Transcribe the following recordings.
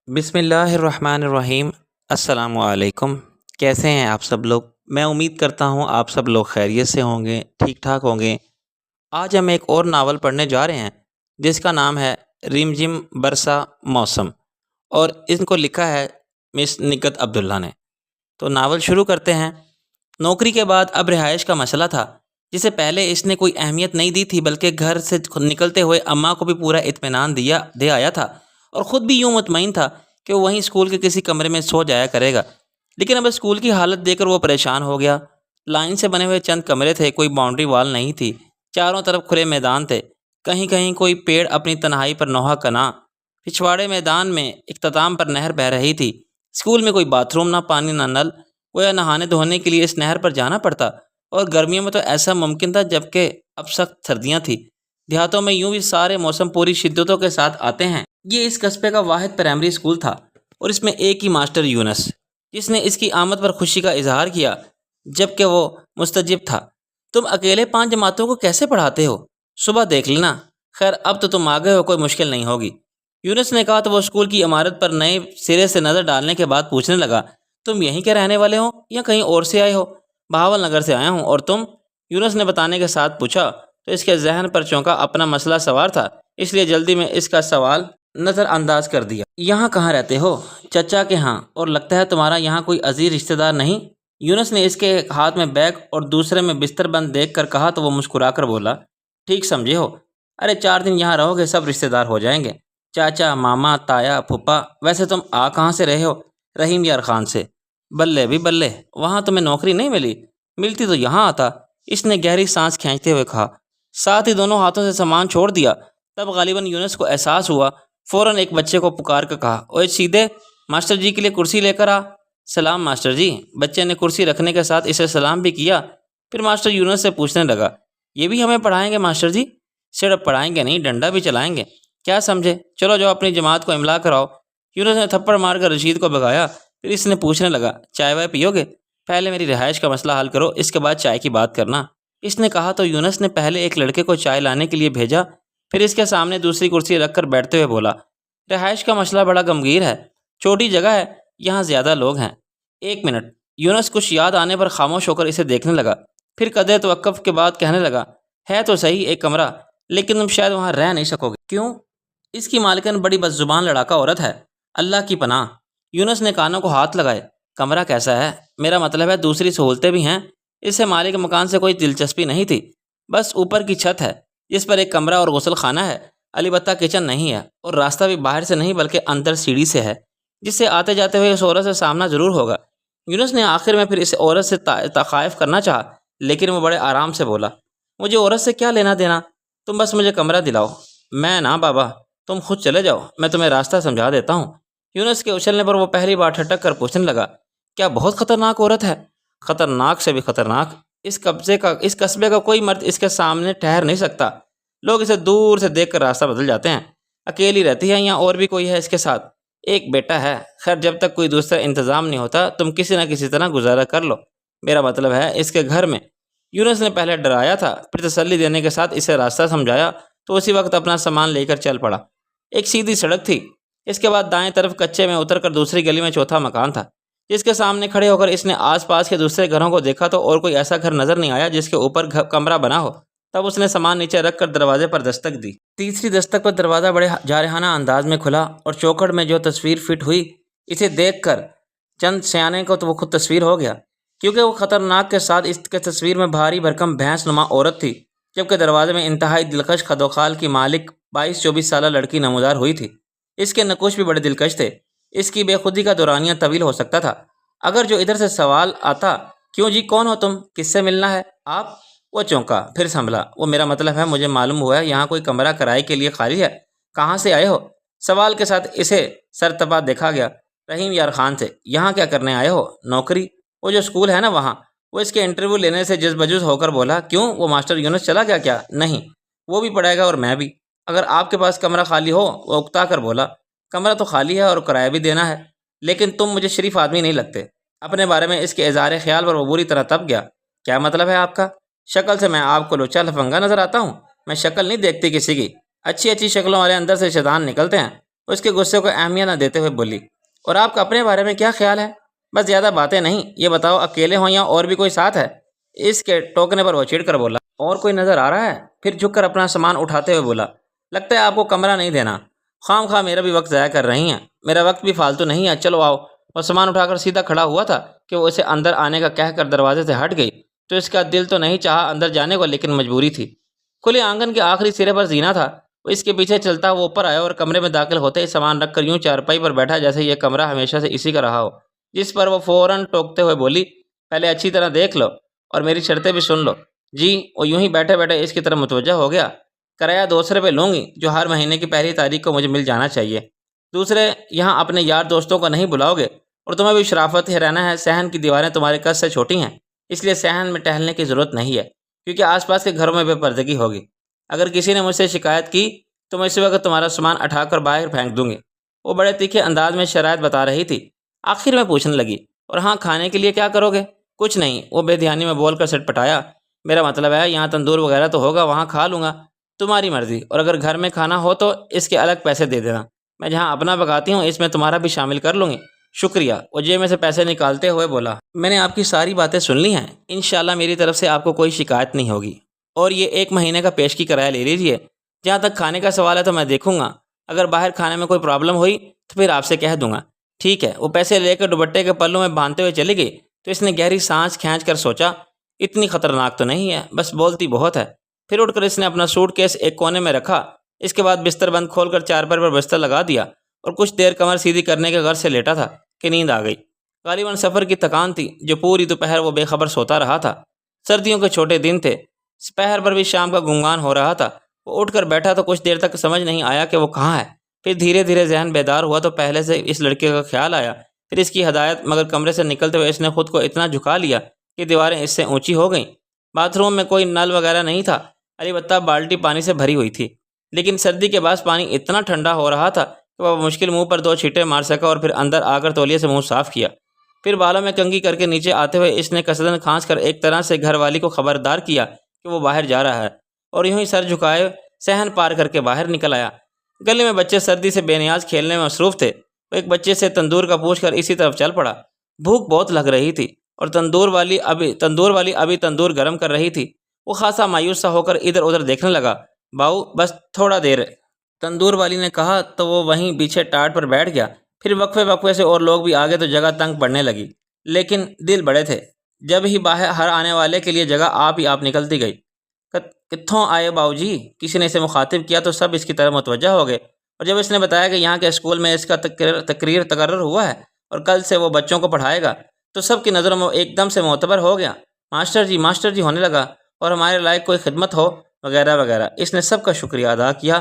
بسم اللہ الرحمن الرحیم۔ السلام علیکم۔ کیسے ہیں آپ سب لوگ؟ میں امید کرتا ہوں آپ سب لوگ خیریت سے ہوں گے، ٹھیک ٹھاک ہوں گے۔ آج ہم ایک اور ناول پڑھنے جا رہے ہیں جس کا نام ہے رم جم برسا موسم، اور ان کو لکھا ہے مس نکت عبداللہ نے۔ تو ناول شروع کرتے ہیں۔ نوکری کے بعد اب رہائش کا مسئلہ تھا جسے پہلے اس نے کوئی اہمیت نہیں دی تھی، بلکہ گھر سے نکلتے ہوئے اماں کو بھی پورا اطمینان دے آیا تھا، اور خود بھی یوں مطمئن تھا کہ وہ وہیں اسکول کے کسی کمرے میں سو جایا کرے گا۔ لیکن اب اسکول کی حالت دیکھ کر وہ پریشان ہو گیا۔ لائن سے بنے ہوئے چند کمرے تھے، کوئی باؤنڈری وال نہیں تھی، چاروں طرف کھلے میدان تھے، کہیں کہیں کوئی پیڑ اپنی تنہائی پر نوحہ کنا۔ پچھواڑے میدان میں اختتام پر نہر بہہ رہی تھی۔ اسکول میں کوئی باتھ روم، نہ پانی نہ نل، گویا نہانے دھونے کے لیے اس نہر پر جانا پڑتا، اور گرمیوں میں تو ایسا ممکن تھا جبکہ اب سخت سردیاں تھیں۔ دیہاتوں میں یوں بھی سارے موسم پوری شدتوں کے ساتھ آتے ہیں۔ یہ اس قصبے کا واحد پرائمری اسکول تھا، اور اس میں ایک ہی ماسٹر یونس، جس نے اس کی آمد پر خوشی کا اظہار کیا جبکہ وہ مستجب تھا۔ تم اکیلے 5 جماعتوں کو کیسے پڑھاتے ہو؟ صبح دیکھ لینا، خیر اب تو تم آگے ہو، کوئی مشکل نہیں ہوگی، یونس نے کہا۔ تو وہ اسکول کی عمارت پر نئے سرے سے نظر ڈالنے کے بعد پوچھنے لگا، تم یہیں کے رہنے والے ہو یا کہیں اور سے آئے ہو؟ بہاول نگر سے آیا ہوں۔ اور تم؟ یونس نے بتانے کے ساتھ پوچھا تو اس کے ذہن پر چونکا اپنا مسئلہ سوار تھا، اس لیے جلدی میں اس کا سوال نظر انداز کر دیا۔ یہاں کہاں رہتے ہو؟ چچا کے ہاں۔ اور لگتا ہے تمہارا یہاں کوئی عزیز رشتہ دار نہیں؟ یونس نے اس کے ایک ہاتھ میں بیگ اور دوسرے میں بستر بند دیکھ کر کہا تو وہ مسکرا کر بولا، ٹھیک سمجھے ہو، ارے 4 دن یہاں رہو گے سب رشتہ دار ہو جائیں گے، چاچا، ماما، تایا، پھپھا۔ ویسے تم آ کہاں سے رہے ہو؟ رحیم یار خان سے۔ بلے بھی بلے، وہاں تمہیں نوکری نہیں ملی؟ ملتی تو یہاں آتا، اس نے گہری سانس کھینچتے ہوئے کہا، ساتھ ہی دونوں ہاتھوں سے سامان چھوڑ دیا۔ تب غالباً یونس کو احساس ہوا، فوراً ایک بچے کو پکار کر کہا، اوے سیدھے، ماسٹر جی کے لیے کرسی لے کر آ۔ سلام ماسٹر جی۔ بچے نے کرسی رکھنے کے ساتھ اسے سلام بھی کیا، پھر ماسٹر یونس سے پوچھنے لگا، یہ بھی ہمیں پڑھائیں گے ماسٹر جی؟ صرف پڑھائیں گے نہیں، ڈنڈا بھی چلائیں گے، کیا سمجھے؟ چلو جاؤ اپنی جماعت کو املا کراؤ۔ یونس نے تھپڑ مار کر رشید کو بھگایا، پھر اس نے پوچھنے لگا، چائے وائے پیو گے؟ پہلے میری رہائش کا مسئلہ حل کرو، اس کے بعد چائے کی بات کرنا، اس نے کہا۔ تو یونس نے پہلے ایک لڑکے کو چائے لانے کے لیے بھیجا، پھر اس کے سامنے دوسری کرسی رکھ کر بیٹھتے ہوئے بولا، رہائش کا مسئلہ بڑا گمگیر ہے، چھوٹی جگہ ہے، یہاں زیادہ لوگ ہیں۔ 1 منٹ۔ یونس کچھ یاد آنے پر خاموش ہو کر اسے دیکھنے لگا، پھر قدرے توقف کے بعد کہنے لگا، ہے تو صحیح ایک کمرہ، لیکن تم شاید وہاں رہ نہیں سکو گے۔ کیوں؟ اس کی مالکن بڑی بد زبان لڑاکا عورت ہے، اللہ کی پناہ۔ یونس نے کانوں کو ہاتھ لگائے، کمرہ کیسا ہے؟ میرا مطلب ہے دوسری سہولتیں بھی ہیں۔ اسے مالک مکان سے کوئی دلچسپی نہیں تھی، بس اوپر کی چھت ہے جس پر ایک کمرہ اور غسل خانہ ہے، البتہ کچن نہیں ہے، اور راستہ بھی باہر سے نہیں بلکہ اندر سیڑھی سے ہے، جس سے آتے جاتے ہوئے اس عورت سے سامنا ضرور ہوگا۔ یونس نے آخر میں پھر اس عورت سے تخائف کرنا چاہا، لیکن وہ بڑے آرام سے بولا، مجھے عورت سے کیا لینا دینا، تم بس مجھے کمرہ دلاؤ۔ میں نا بابا، تم خود چلے جاؤ، میں تمہیں راستہ سمجھا دیتا ہوں۔ یونس کے اچھلنے پر وہ پہلی بار ٹھٹک کر پوچھنے لگا، کیا بہت خطرناک عورت ہے؟ خطرناک سے بھی خطرناک، اس قصبے کا کوئی مرد اس کے سامنے ٹھہر نہیں سکتا، لوگ اسے دور سے دیکھ کر راستہ بدل جاتے ہیں۔ اکیلی رہتی ہے یا اور بھی کوئی ہے اس کے ساتھ؟ ایک بیٹا ہے، خیر جب تک کوئی دوسرا انتظام نہیں ہوتا تم کسی نہ کسی طرح گزارا کر لو، میرا مطلب ہے اس کے گھر میں۔ یونس نے پہلے ڈرایا تھا، پھر تسلی دینے کے ساتھ اسے راستہ سمجھایا تو اسی وقت اپنا سامان لے کر چل پڑا۔ ایک سیدھی سڑک تھی، اس کے بعد دائیں طرف کچے میں اتر کر دوسری گلی میں چوتھا مکان تھا، جس کے سامنے کھڑے ہو کر اس نے آس پاس کے دوسرے گھروں کو دیکھا تو اور کوئی ایسا گھر نظر نہیں آیا جس کے اوپر کمرہ بنا ہو۔ تب اس نے سامان نیچے رکھ کر دروازے پر دستک دی۔ تیسری دستک پر دروازہ بڑے جارحانہ انداز میں کھلا، اور چوکھٹ میں جو تصویر فٹ ہوئی اسے دیکھ کر چند سیانے کو تو وہ خود تصویر ہو گیا، کیونکہ وہ خطرناک کے ساتھ اس کے تصویر میں بھاری بھرکم بھینس نما عورت تھی، جبکہ دروازے میں انتہائی دلکش خدوخال کی مالک 22-24 سالہ لڑکی نمودار ہوئی تھی۔ اس کے نقوش بھی بڑے دلکش تھے، اس کی بے خودی کا دورانیہ طویل ہو سکتا تھا اگر جو ادھر سے سوال آتا، کیوں جی کون ہو تم، کس سے ملنا ہے آپ؟ وہ چونکا، پھر سنبھلا، وہ میرا مطلب ہے مجھے معلوم ہوا ہے یہاں کوئی کمرہ کرائے کے لیے خالی ہے، کہاں سے آئے ہو؟ سوال کے ساتھ اسے سرتپا دیکھا گیا۔ رحیم یار خان سے۔ یہاں کیا کرنے آئے ہو؟ نوکری، وہ جو اسکول ہے نا وہاں۔ وہ اس کے انٹرویو لینے سے جز بجز ہو کر بولا، کیوں وہ ماسٹر یونس چلا گیا کیا؟ نہیں، وہ بھی پڑھائے گا اور میں بھی، اگر آپ کے پاس کمرہ خالی ہو۔ وہ اکتا کر بولا، کمرہ تو خالی ہے اور کرایہ بھی دینا ہے، لیکن تم مجھے شریف آدمی نہیں لگتے۔ اپنے بارے میں اس کے اظہار خیال پر وہ بری طرح تپ گیا۔ کیا مطلب ہے آپ کا؟ شکل سے میں آپ کو لچا لفنگا نظر آتا ہوں؟ میں شکل نہیں دیکھتی کسی کی، اچھی اچھی شکلوں والے اندر سے شیطان نکلتے ہیں۔ اس کے غصے کو اہمیت نہ دیتے ہوئے بولی، اور آپ کا اپنے بارے میں کیا خیال ہے؟ بس زیادہ باتیں نہیں، یہ بتاؤ اکیلے ہو یا اور بھی کوئی ساتھ ہے؟ اس کے ٹوکنے پر وہ چڑ کر بولا، اور کوئی نظر آ رہا ہے؟ پھر جھک کر اپنا سامان اٹھاتے ہوئے بولا، لگتا ہے آپ کو کمرہ نہیں دینا، خواہ خواہ میرا بھی وقت ضائع کر رہی ہیں، میرا وقت بھی فالتو نہیں ہے، چلو آؤ۔ اور سامان اٹھا کر سیدھا کھڑا ہوا تھا کہ وہ اسے اندر آنے کا کہہ کر دروازے سے ہٹ گئی تو اس کا دل تو نہیں چاہا اندر جانے کو، لیکن مجبوری تھی۔ کھلے آنگن کے آخری سرے پر زینہ تھا، وہ اس کے پیچھے چلتا وہ اوپر آیا اور کمرے میں داخل ہوتے ہی سامان رکھ کر یوں چارپائی پر بیٹھا جیسے یہ کمرہ ہمیشہ سے اسی کا رہا ہو، جس پر وہ فوراً ٹوکتے ہوئے بولی، پہلے اچھی طرح دیکھ لو اور میری شرطیں بھی سن لو۔ جی، وہ یوں ہی بیٹھے بیٹھے اس کی طرف متوجہ ہو گیا۔ کرایہ 200 روپے لوں گی، جو ہر مہینے کی پہلی تاریخ کو مجھے مل جانا چاہیے۔ دوسرے، یہاں اپنے یار دوستوں کو نہیں بلاؤ گے، اور تمہیں بھی شرافت ہی رہنا ہے، صحن کی دیواریں تمہارے قد سے چھوٹی ہیں، اس لیے صحن میں ٹہلنے کی ضرورت نہیں ہے، کیونکہ آس پاس کے گھروں میں بے پردگی ہوگی۔ اگر کسی نے مجھ سے شکایت کی تو میں اسی وقت تمہارا سامان اٹھا کر باہر پھینک دوں گی۔ وہ بڑے تیکھے انداز میں شرائط بتا رہی تھی۔ آخر میں پوچھنے لگی، اور ہاں، کھانے کے لیے کیا کرو گے؟ کچھ نہیں، وہ بے دھیانی میں بول کر سٹ پٹایا، میرا مطلب ہے یہاں تندور وغیرہ تو ہوگا، وہاں کھا لوں گا، تمہاری مرضی، اور اگر گھر میں کھانا ہو تو اس کے الگ پیسے دے دینا، میں جہاں اپنا پکاتی ہوں اس میں تمہارا بھی شامل کر لوں گی۔ شکریہ، وہ جیب میں سے پیسے نکالتے ہوئے بولا، میں نے آپ کی ساری باتیں سن لی ہیں، انشاءاللہ میری طرف سے آپ کو کوئی شکایت نہیں ہوگی، اور یہ 1 مہینے کا پیشگی کرایہ لے لیجئے۔ جہاں تک کھانے کا سوال ہے تو میں دیکھوں گا، اگر باہر کھانے میں کوئی پرابلم ہوئی تو پھر آپ سے کہہ دوں گا۔ ٹھیک ہے۔ وہ پیسے لے کر دوپٹے کے پلوں میں باندھتے ہوئے چلی گئی تو اس نے گہری سانس کھینچ کر سوچا، اتنی خطرناک تو نہیں ہے، بس بولتی بہت ہے۔ پھر اٹھ کر اس نے اپنا سوٹ کیس ایک کونے میں رکھا، اس کے بعد بستر بند کھول کر چارپائی پر بستر لگا دیا اور کچھ دیر کمر سیدھی کرنے کے غرض سے لیٹا تھا کہ نیند آ گئی۔ غالباً سفر کی تھکان تھی جو پوری دوپہر وہ بے خبر سوتا رہا تھا۔ سردیوں کے چھوٹے دن تھے، سپہر پر بھی شام کا گنگان ہو رہا تھا۔ وہ اٹھ کر بیٹھا تو کچھ دیر تک سمجھ نہیں آیا کہ وہ کہاں ہے، پھر دھیرے دھیرے ذہن بیدار ہوا تو پہلے سے اس لڑکے کا خیال آیا، پھر اس کی ہدایت، مگر کمرے سے نکلتے ہوئے اس نے خود کو اتنا جھکا لیا کہ دیواریں اس سے اونچی ہو گئیں۔ باتھ روم میں کوئی نل وغیرہ نہیں تھا، البتہ بالٹی پانی سے بھری ہوئی تھی، لیکن سردی کے باعث پانی اتنا ٹھنڈا ہو رہا تھا کہ وہ مشکل منہ پر 2 چھینٹے مار سکا اور پھر اندر آ کر تولیے سے منہ صاف کیا۔ پھر بالوں میں کنگھی کر کے نیچے آتے ہوئے اس نے قصدن کھانس کر ایک طرح سے گھر والی کو خبردار کیا کہ وہ باہر جا رہا ہے، اور یوں ہی سر جھکائے صحن پار کر کے باہر نکل آیا۔ گلی میں بچے سردی سے بے نیاز کھیلنے میں مصروف تھے۔ وہ ایک بچے سے تندور کا پوچھ کر اسی طرف چل پڑا۔ بھوک بہت لگ رہی تھی اور تندور والی ابھی تندور گرم کر رہی تھی۔ وہ خاصا مایوس سا ہو کر ادھر ادھر دیکھنے لگا۔ باؤ، بس تھوڑا دیر، تندور والی نے کہا تو وہ وہیں پیچھے ٹاٹ پر بیٹھ گیا۔ پھر وقفے سے اور لوگ بھی آگے تو جگہ تنگ پڑنے لگی، لیکن دل بڑے تھے۔ جب ہی باہر ہر آنے والے کے لیے جگہ آپ ہی آپ نکلتی گئی۔ کتھوں آئے باؤ جی؟ کسی نے اسے مخاطب کیا تو سب اس کی طرف متوجہ ہو گئے، اور جب اس نے بتایا کہ یہاں کے اسکول میں اس کا تقرر اور کل سے وہ بچوں کو پڑھائے گا تو سب کی نظروں میں ایک دم سے معتبر ہو گیا۔ ماسٹر جی ہونے لگا، اور ہمارے لائق کوئی خدمت ہو وغیرہ وغیرہ۔ اس نے سب کا شکریہ ادا کیا۔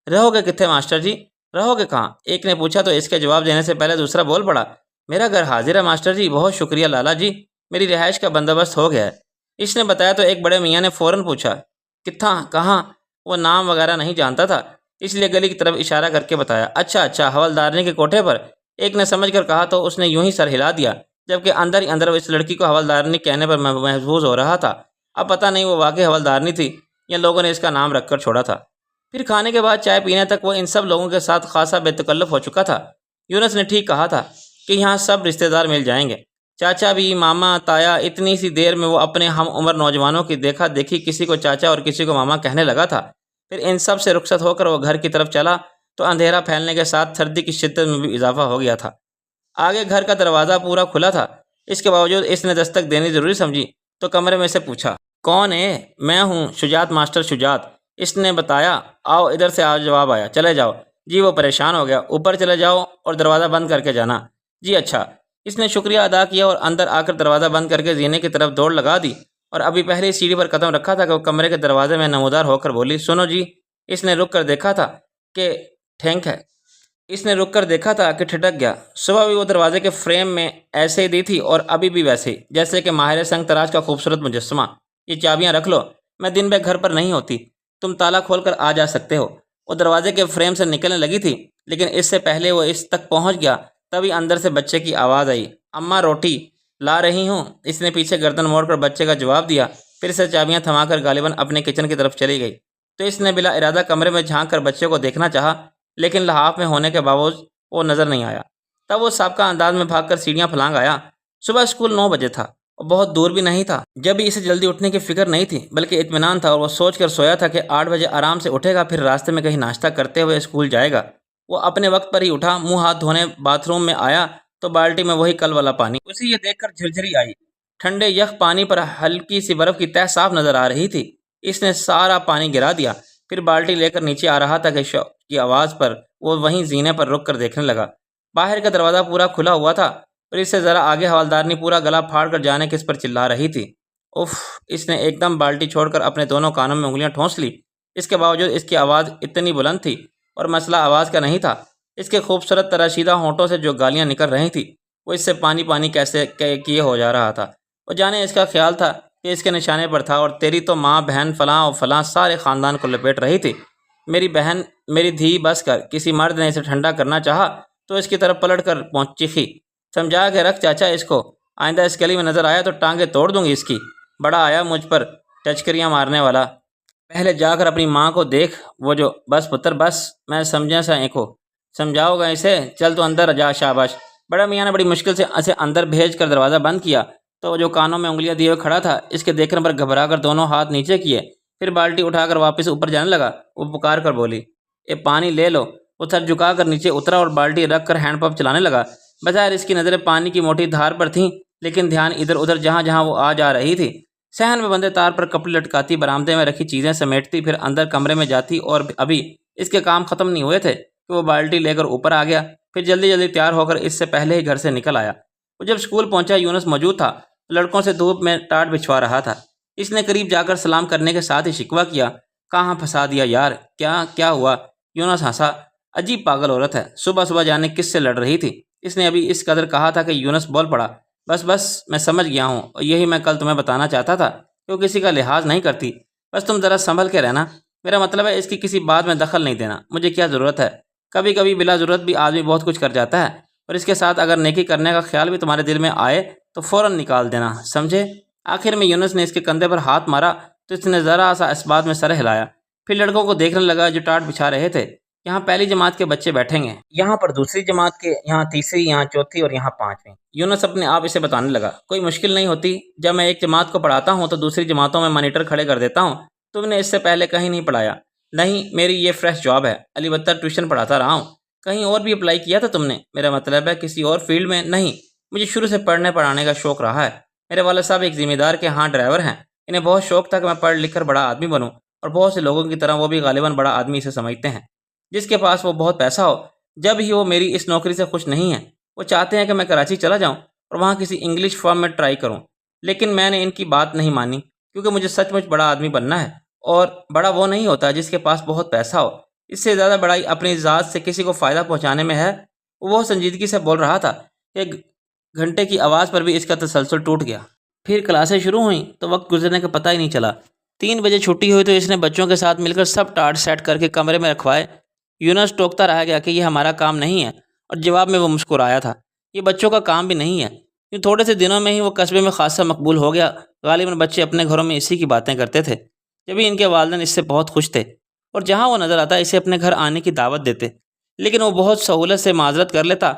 رہو گے کتنے ماسٹر جی؟ رہو گے کہاں؟ ایک نے پوچھا تو اس کے جواب دینے سے پہلے دوسرا بول پڑا، میرا گھر حاضر ہے ماسٹر جی، بہت شکریہ لالا جی، میری رہائش کا بندوبست ہو گیا ہے۔ اس نے بتایا تو ایک بڑے میاں نے فوراً پوچھا، کتھاں، کہاں؟ وہ نام وغیرہ نہیں جانتا تھا، اس لیے گلی کی طرف اشارہ کر کے بتایا، اچھا، حوالدارنی کے کوٹھے پر۔ ایک نے سمجھ کر کہا تو اس نے یوں ہی سر ہلا دیا، جبکہ اندر ہی اندر وہ اس لڑکی کو حوالدارنی کہنے پر محظوظ ہو رہا تھا۔ اب پتہ نہیں وہ واقعی حوالدارنی تھی یا لوگوں نے اس کا نام رکھ کر چھوڑا تھا۔ پھر کھانے کے بعد چائے پینے تک وہ ان سب لوگوں کے ساتھ خاصا بے تکلف ہو چکا تھا۔ یونس نے ٹھیک کہا تھا کہ یہاں سب رشتہ دار مل جائیں گے، چاچا بھی، ماما، تایا۔ اتنی سی دیر میں وہ اپنے ہم عمر نوجوانوں کی دیکھا دیکھی کسی کو چاچا اور کسی کو ماما کہنے لگا تھا۔ پھر ان سب سے رخصت ہو کر وہ گھر کی طرف چلا تو اندھیرا پھیلنے کے ساتھ سردی کی شدت میں بھی اضافہ ہو گیا تھا۔ آگے گھر کا دروازہ پورا کھلا تھا، اس کے باوجود اس نے دستک دینی ضروری سمجھی تو کمرے میں سے پوچھا، کون ہے؟ میں ہوں، شجاعت، ماسٹر شجاعت۔ اس نے بتایا، آؤ ادھر سے آؤ، جواب آیا، چلے جاؤ۔ جی، وہ پریشان ہو گیا، اوپر چلے جاؤ اور دروازہ بند کر کے جانا۔ جی اچھا۔ اس نے شکریہ ادا کیا اور اندر آ کر دروازہ بند کر کے زینے کی طرف دوڑ لگا دی، اور ابھی پہلی سیڑھی پر قدم رکھا تھا کہ وہ کمرے کے دروازے میں نمودار ہو کر بولی، سنو جی۔ اس نے رک کر دیکھا تھا کہ ٹھٹک گیا۔ صبح بھی وہ دروازے کے فریم میں ایسے ہی دی تھی اور ابھی بھی ویسے ہی، جیسے کہ ماہر سنگ تراش کا خوبصورت مجسمہ۔ یہ چابیاں رکھ لو، میں دن بھر گھر پر نہیں ہوتی، تم تالا کھول کر آ جا سکتے ہو۔ وہ دروازے کے فریم سے نکلنے لگی تھی، لیکن اس سے پہلے وہ اس تک پہنچ گیا تبھی اندر سے بچے کی آواز آئی، اماں روٹی لا رہی ہوں۔ اس نے پیچھے گردن موڑ کر بچے کا جواب دیا، پھر سے چابیاں تھما کر غالباً اپنے کچن کی طرف چلی گئی۔ تو اس نے بلا ارادہ کمرے میں جھانک کر بچے کو دیکھنا چاہا لیکن لحاف میں ہونے کے باوجود وہ نظر نہیں آیا۔ تب وہ سابقہ انداز میں بھاگ کر سیڑھیاں پھلانگ آیا۔ صبح اسکول 9 بجے تھا اور بہت دور بھی نہیں تھا۔ جب بھی اسے جلدی اٹھنے کی فکر نہیں تھی بلکہ اطمینان تھا، اور وہ سوچ کر سویا تھا کہ 8 بجے آرام سے اٹھے گا، پھر راستے میں کہیں ناشتہ کرتے ہوئے اسکول جائے گا۔ وہ اپنے وقت پر ہی اٹھا، منہ ہاتھ دھونے باتھ روم میں آیا تو بالٹی میں وہی کل والا پانی۔ اسے یہ دیکھ کر جھرجھری آئی۔ ٹھنڈے یخ پانی پر ہلکی سی برف کی تہہ صاف نظر آ رہی تھی۔ اس نے سارا پانی گرا دیا، پھر بالٹی لے کر نیچے آ رہا تھا کہ شوق کی آواز پر وہ وہیں زینے پر رک کر دیکھنے لگا۔ باہر کا دروازہ پورا کھلا ہوا تھا اور اس سے ذرا آگے حوالدارنی پورا گلا پھاڑ کر جانے کس پر چلا رہی تھی۔ اف! اس نے ایک دم بالٹی چھوڑ کر اپنے دونوں کانوں میں انگلیاں ٹھونس لی۔ اس کے باوجود اس کی آواز اتنی بلند تھی، اور مسئلہ آواز کا نہیں تھا، اس کے خوبصورت تراشیدہ ہونٹوں سے جو گالیاں نکل رہی تھی وہ اس سے پانی پانی کیسے کیے ہو جا رہا تھا۔ وہ جانے اس کا خیال تھا کہ اس کے نشانے پر تھا، اور تیری تو ماں بہن فلاں اور فلاں سارے خاندان کو لپیٹ رہی تھی۔ میری بہن، میری دھی، بس کر۔ کسی مرد نے اسے ٹھنڈا کرنا چاہا تو اس کی طرف پلٹ کر چیخی، سمجھا کے رکھ چاچا اس کو، آئندہ اس گلی میں نظر آیا تو ٹانگیں توڑ دوں گی اس کی۔ بڑا آیا مجھ پر ٹچکریاں مارنے والا۔ پہلے جا کر اپنی ماں کو دیکھ، وہ جو۔ بس پتر بس، میں سمجھا سا ایک ہو، سمجھاؤ گا اسے، چل تو اندر جا، شاباش۔ بڑا میاں نے بڑی مشکل سے اسے اندر بھیج کر دروازہ بند کیا تو جو کانوں میں انگلیاں دیے ہوئے کھڑا تھا، اس کے دیکھنے پر گھبرا کر دونوں ہاتھ نیچے کیے، پھر بالٹی اٹھا کر واپس اوپر جانے لگا۔ وہ پکار کر بولی، اے پانی لے لو۔ وہ سر جھکا کر نیچے اترا اور بالٹی رکھ کر ہینڈ پمپ چلانے لگا۔ بظاہر اس کی نظریں پانی کی موٹی دھار پر تھیں، لیکن دھیان ادھر ادھر جہاں جہاں وہ آ جا رہی تھی۔ صحن میں بندے تار پر کپڑے لٹکاتی، برآمدے میں رکھی چیزیں سمیٹتی، پھر اندر کمرے میں جاتی، اور ابھی اس کے کام ختم نہیں ہوئے تھے کہ وہ بالٹی لے کر اوپر آ گیا، پھر جلدی جلدی تیار ہو کر اس سے پہلے ہی گھر سے نکل آیا۔ وہ جب اسکول پہنچا، یونس موجود تھا، لڑکوں سے دھوپ میں ٹاٹ بچھوا رہا تھا۔ اس نے قریب جا کر سلام کرنے کے ساتھ ہی شکوہ کیا، کہاں پھنسا دیا یار، کیا ہوا؟ یونس ہنسا، عجیب پاگل عورت ہے، صبح صبح جانے کس سے لڑ رہی تھی۔ اس نے ابھی اس قدر کہا تھا کہ یونس بول پڑا، بس میں سمجھ گیا ہوں، اور یہی میں کل تمہیں بتانا چاہتا تھا کہ وہ کسی کا لحاظ نہیں کرتی، بس تم ذرا سنبھل کے رہنا۔ میرا مطلب ہے اس کی کسی بات میں دخل نہیں دینا، مجھے کیا ضرورت ہے؟ کبھی کبھی بلا ضرورت بھی آدمی بہت کچھ کر جاتا ہے، اور اس کے ساتھ اگر نیکی کرنے کا خیال بھی تمہارے دل میں آئے تو فوراً نکال دینا، سمجھے؟ آخر میں یونس نے اس کے کندھے پر ہاتھ مارا تو اس نے ذرا سا اس بات میں سر ہلایا، پھر لڑکوں کو دیکھنے لگا جو ٹاٹ بچھا رہے تھے۔ یہاں پہلی جماعت کے بچے بیٹھیں گے، یہاں پر دوسری جماعت کے، یہاں تیسری، یہاں چوتھی، اور یہاں پانچویں۔ یونس اپنے آپ اسے بتانے لگا، کوئی مشکل نہیں ہوتی، جب میں ایک جماعت کو پڑھاتا ہوں تو دوسری جماعتوں میں مانیٹر کھڑے کر دیتا ہوں۔ تم نے اس سے پہلے کہیں نہیں پڑھایا؟ نہیں، میری یہ فریش جاب ہے، علی بتر ٹیوشن پڑھاتا رہا ہوں۔ کہیں اور بھی اپلائی کیا تھا تم نے؟ میرا مطلب ہے کسی اور فیلڈ میں؟ نہیں، مجھے شروع سے پڑھنے پڑھانے کا شوق رہا ہے۔ میرے والد صاحب ایک ذمہ دار کے ہاں ڈرائیور ہیں، انہیں بہت شوق تھا کہ میں پڑھ لکھ کر بڑا آدمی بنوں، اور بہت سے لوگوں کی طرح وہ بھی غالباً بڑا آدمی اسے سمجھتے ہیں، جس کے پاس وہ بہت پیسہ ہو۔ جب ہی وہ میری اس نوکری سے خوش نہیں ہیں، وہ چاہتے ہیں کہ میں کراچی چلا جاؤں اور وہاں کسی انگلش فرم میں ٹرائی کروں، لیکن میں نے ان کی بات نہیں مانی، کیونکہ مجھے سچ مچ بڑا آدمی بننا ہے، اور بڑا وہ نہیں ہوتا جس کے پاس بہت پیسہ ہو، اس سے زیادہ بڑائی اپنی ذات سے کسی کو فائدہ پہنچانے میں ہے۔ وہ سنجیدگی سے بول رہا تھا کہ گھنٹے کی آواز پر بھی اس کا تسلسل ٹوٹ گیا۔ پھر کلاسیں شروع ہوئیں تو وقت گزرنے کا پتہ ہی نہیں چلا۔ 3 بجے چھٹی ہوئی تو اس نے بچوں کے ساتھ مل کر سب ٹارٹ سیٹ کر کے کمرے میں رکھوائے۔ یونس ٹوکتا رہ گیا کہ یہ ہمارا کام نہیں ہے، اور جواب میں وہ مسکرایا تھا، یہ بچوں کا کام بھی نہیں ہے۔ یہ تھوڑے سے دنوں میں ہی وہ قصبے میں خاصا مقبول ہو گیا، غالباً بچے اپنے گھروں میں اسی کی باتیں کرتے تھے، جبھی ان کے والدین اس سے بہت خوش تھے، اور جہاں وہ نظر آتا اسے اپنے گھر آنے کی دعوت دیتے، لیکن وہ بہت سہولت سے معذرت کر لیتا۔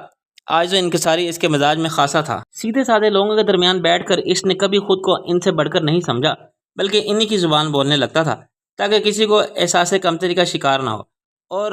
آج تو انکساری اس کے مزاج میں خاصا تھا۔ سیدھے سادے لوگوں کے درمیان بیٹھ کر اس نے کبھی خود کو ان سے بڑھ کر نہیں سمجھا، بلکہ انہی کی زبان بولنے لگتا تھا تاکہ کسی کو احساس کمتری کا شکار نہ ہو، اور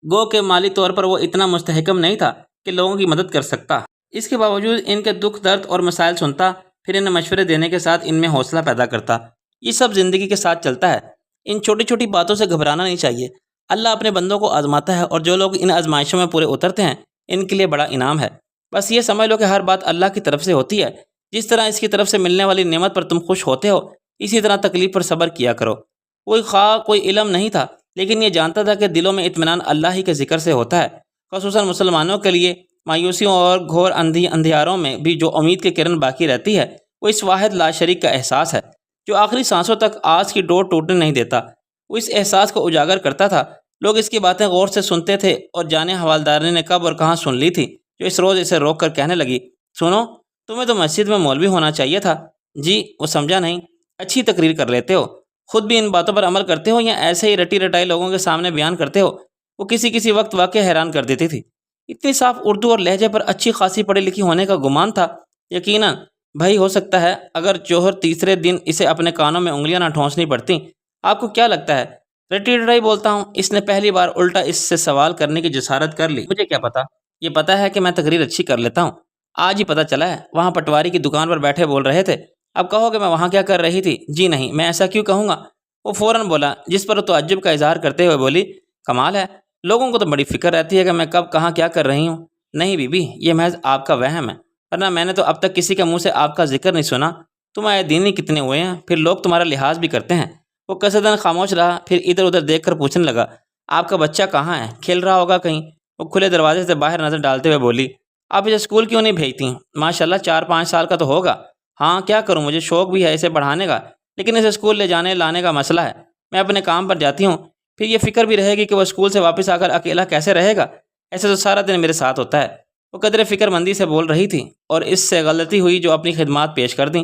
گو کہ مالی طور پر وہ اتنا مستحکم نہیں تھا کہ لوگوں کی مدد کر سکتا۔ اس کے باوجود ان کے دکھ درد اور مسائل سنتا، پھر انہیں مشورے دینے کے ساتھ ان میں حوصلہ پیدا کرتا۔ یہ سب زندگی کے ساتھ چلتا ہے، ان چھوٹی چھوٹی باتوں سے گھبرانا نہیں چاہیے۔ اللہ اپنے بندوں کو آزماتا ہے، اور جو لوگ ان آزمائشوں میں پورے اترتے ہیں ان کے لیے بڑا انعام ہے۔ بس یہ سمجھ لو کہ ہر بات اللہ کی طرف سے ہوتی ہے، جس طرح اس کی طرف سے ملنے والی نعمت پر تم خوش ہوتے ہو، اسی طرح تکلیف پر صبر کیا کرو۔ کوئی علم نہیں تھا، لیکن یہ جانتا تھا کہ دلوں میں اطمینان اللہ ہی کے ذکر سے ہوتا ہے، خصوصاً مسلمانوں کے لیے مایوسیوں اور گھور اندھیاروں میں بھی جو امید کی کرن باقی رہتی ہے، وہ اس واحد لا شریک کا احساس ہے جو آخری سانسوں تک آس کی ڈور ٹوٹنے نہیں دیتا۔ وہ اس احساس کو اجاگر کرتا تھا۔ لوگ اس کی باتیں غور سے سنتے تھے، اور جانے حوالدارنے نے کب اور کہاں سن لی تھی جو اس روز اسے روک کر کہنے لگی، سنو، تمہیں تو مسجد میں مولوی ہونا چاہیے تھا۔ جی، وہ سمجھا نہیں، اچھی تقریر کر لیتے ہو، خود بھی ان باتوں پر عمل کرتے ہو یا ایسے ہی رٹی رٹائی لوگوں کے سامنے بیان کرتے ہو؟ وہ کسی کسی وقت واقع حیران کر دیتی تھی۔ اتنی صاف اردو اور لہجے پر اچھی خاصی پڑھی لکھی ہونے کا گمان تھا۔ یقیناً بھائی ہو سکتا ہے اگر جوہر تیسرے دن اسے اپنے کانوں میں انگلیاں نہ ٹھونسنی پڑتیں۔ آپ کو کیا لگتا ہے؟ رٹی رٹائی بولتا ہوں۔ اس نے پہلی بار الٹا اس سے سوال کرنے کی جسارت کر لی۔ مجھے کیا پتا؟ یہ پتا ہے کہ میں تقریر اچھی کر لیتا ہوں۔ آج ہی پتا چلا ہے، وہاں پٹواری کی دکان پر بیٹھے بول رہے تھے۔ اب کہو کہ میں وہاں کیا کر رہی تھی؟ جی نہیں، میں ایسا کیوں کہوں گا؟ وہ فوراً بولا، جس پر وہ تعجب کا اظہار کرتے ہوئے بولی، کمال ہے، لوگوں کو تو بڑی فکر رہتی ہے کہ میں کب کہاں کیا کر رہی ہوں۔ نہیں بی بی، یہ محض آپ کا وہم ہے، ورنہ میں نے تو اب تک کسی کے منہ سے آپ کا ذکر نہیں سنا۔ تم آئے دین ہی کتنے ہوئے ہیں، پھر لوگ تمہارا لحاظ بھی کرتے ہیں۔ وہ قصدن خاموش رہا، پھر ادھر ادھر دیکھ کر پوچھنے لگا، آپ کا بچہ کہاں ہے؟ کھیل رہا ہوگا کہیں؟ وہ کھلے دروازے سے باہر نظر ڈالتے ہوئے بولی، آپ اسے اسکول کیوں نہیں بھیجتی؟ ماشاءاللہ 4-5 سال کا تو ہوگا۔ ہاں کیا کروں، مجھے شوق بھی ہے اسے پڑھانے کا، لیکن اسے اسکول لے جانے لانے کا مسئلہ ہے۔ میں اپنے کام پر جاتی ہوں، پھر یہ فکر بھی رہے گی کہ وہ اسکول سے واپس آ کر اکیلا کیسے رہے گا۔ ایسے تو سارا دن میرے ساتھ ہوتا ہے۔ وہ قدر فکر مندی سے بول رہی تھی، اور اس سے غلطی ہوئی جو اپنی خدمات پیش کر دیں۔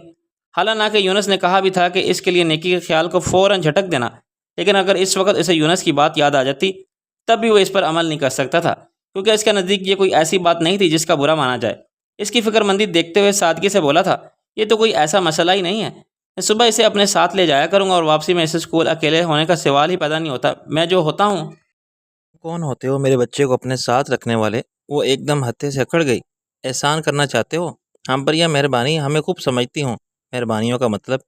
حالانکہ یونس نے کہا بھی تھا کہ اس کے لیے نیکی کے خیال کو فوراً جھٹک دینا، لیکن اگر اس وقت اسے یونس کی بات یاد آ جاتی تب بھی وہ اس پر عمل نہیں کر سکتا تھا، کیونکہ اس کے نزدیک یہ کوئی ایسی بات نہیں تھی جس کا برا مانا جائے۔ اس کی فکر مندی دیکھتے ہوئے سادگی سے بولا تھا، یہ تو کوئی ایسا مسئلہ ہی نہیں ہے، میں صبح اسے اپنے ساتھ لے جایا کروں گا اور واپسی میں اسے اسکول اکیلے ہونے کا سوال ہی پیدا نہیں ہوتا۔ میں جو ہوتا ہوں۔ کون ہوتے ہو میرے بچے کو اپنے ساتھ رکھنے والے؟ وہ ایک دم ہتھے سے اکڑ گئی۔ احسان کرنا چاہتے ہو ہم پر یا مہربانی؟ ہمیں خوب سمجھتی ہوں مہربانیوں کا مطلب،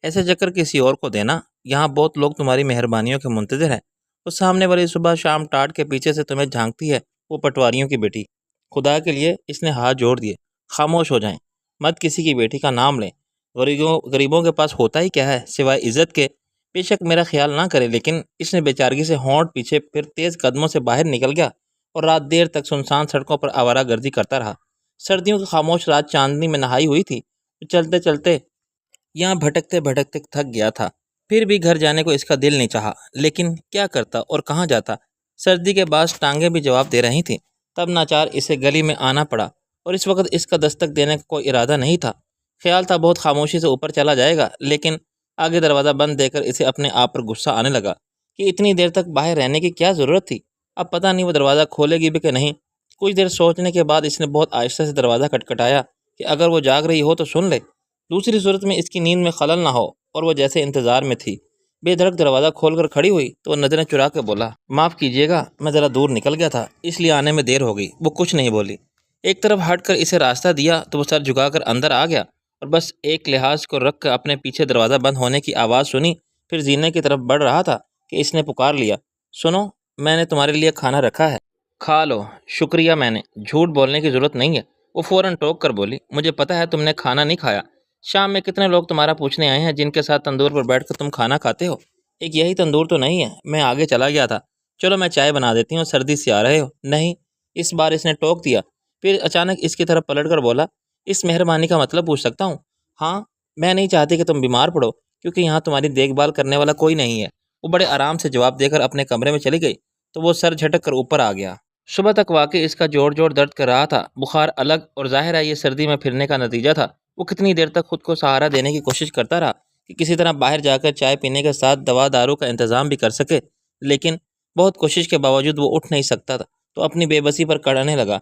ایسے چکر کسی اور کو دینا۔ یہاں بہت لوگ تمہاری مہربانیوں کے منتظر ہیں۔ اس سامنے والی صبح شام ٹاٹ کے پیچھے سے تمہیں جھانکتی ہے، وہ پٹواریوں کی بیٹی۔ خدا کے لیے، اس نے ہاتھ جوڑ دیے، خاموش ہو جائیں، مت کسی کی بیٹی کا نام لیں۔ غریبوں کے پاس ہوتا ہی کیا ہے سوائے عزت کے؟ بے شک میرا خیال نہ کرے، لیکن اس نے بیچارگی سے ہونٹ پیچھے، پھر تیز قدموں سے باہر نکل گیا اور رات دیر تک سنسان سڑکوں پر آوارہ گردی کرتا رہا۔ سردیوں کی خاموش رات چاندنی میں نہائی ہوئی تھی۔ چلتے چلتے یہاں بھٹکتے بھٹکتے تھک گیا تھا، پھر بھی گھر جانے کو اس کا دل نہیں چاہا، لیکن کیا کرتا اور کہاں جاتا؟ سردی کے باعث ٹانگیں بھی جواب دے رہی تھیں، تب ناچار اسے گلی میں آنا پڑا، اور اس وقت اس کا دستک دینے کا کوئی ارادہ نہیں تھا۔ خیال تھا بہت خاموشی سے اوپر چلا جائے گا، لیکن آگے دروازہ بند دے کر اسے اپنے آپ پر غصہ آنے لگا کہ اتنی دیر تک باہر رہنے کی کیا ضرورت تھی۔ اب پتہ نہیں وہ دروازہ کھولے گی بھی کہ نہیں۔ کچھ دیر سوچنے کے بعد اس نے بہت آہستہ سے دروازہ کھٹکھٹایا کہ اگر وہ جاگ رہی ہو تو سن لے، دوسری صورت میں اس کی نیند میں خلل نہ ہو، اور وہ جیسے انتظار میں تھی۔ بے دھڑک دروازہ کھول کر کھڑی ہوئی تو وہ نظریں چرا کے بولا، معاف کیجیے گا، میں ذرا دور نکل گیا تھا، اس لیے آنے میں دیر ہو گئی۔ وہ کچھ نہیں بولی۔ ایک طرف ہٹ کر اسے راستہ دیا تو وہ سر جھکا کر اندر آ گیا، اور بس ایک لحاظ کو رکھ کر اپنے پیچھے دروازہ بند ہونے کی آواز سنی، پھر زینے کی طرف بڑھ رہا تھا کہ اس نے پکار لیا، سنو، میں نے تمہارے لیے کھانا رکھا ہے، کھا لو۔ شکریہ، میں نے جھوٹ بولنے کی ضرورت نہیں ہے، وہ فوراً ٹوک کر بولی، مجھے پتہ ہے تم نے کھانا نہیں کھایا۔ شام میں کتنے لوگ تمہارا پوچھنے آئے ہیں جن کے ساتھ تندور پر بیٹھ کر تم کھانا کھاتے ہو، ایک یہی تندور تو نہیں ہے؟ میں آگے چلا گیا تھا، چلو میں چائے بنا دیتی ہوں، سردی سے آ رہے ہو؟ نہیں، اس بار اس نے ٹوک دیا، پھر اچانک اس کی طرف پلٹ کر بولا، اس مہربانی کا مطلب پوچھ سکتا ہوں؟ ہاں، میں نہیں چاہتی کہ تم بیمار پڑو، کیونکہ یہاں تمہاری دیکھ بھال کرنے والا کوئی نہیں ہے۔ وہ بڑے آرام سے جواب دے کر اپنے کمرے میں چلی گئی تو وہ سر جھٹک کر اوپر آ گیا۔ صبح تک واقعی اس کا جوڑ جوڑ درد کر رہا تھا، بخار الگ، اور ظاہر ہے یہ سردی میں پھرنے کا نتیجہ تھا۔ وہ کتنی دیر تک خود کو سہارا دینے کی کوشش کرتا رہا کہ کسی طرح باہر جا کر چائے پینے کے ساتھ دوا دارو کا انتظام بھی کر سکے، لیکن بہت کوشش کے باوجود وہ اٹھ نہیں سکتا تھا، تو اپنی بے بسی پر کڑھنے لگا۔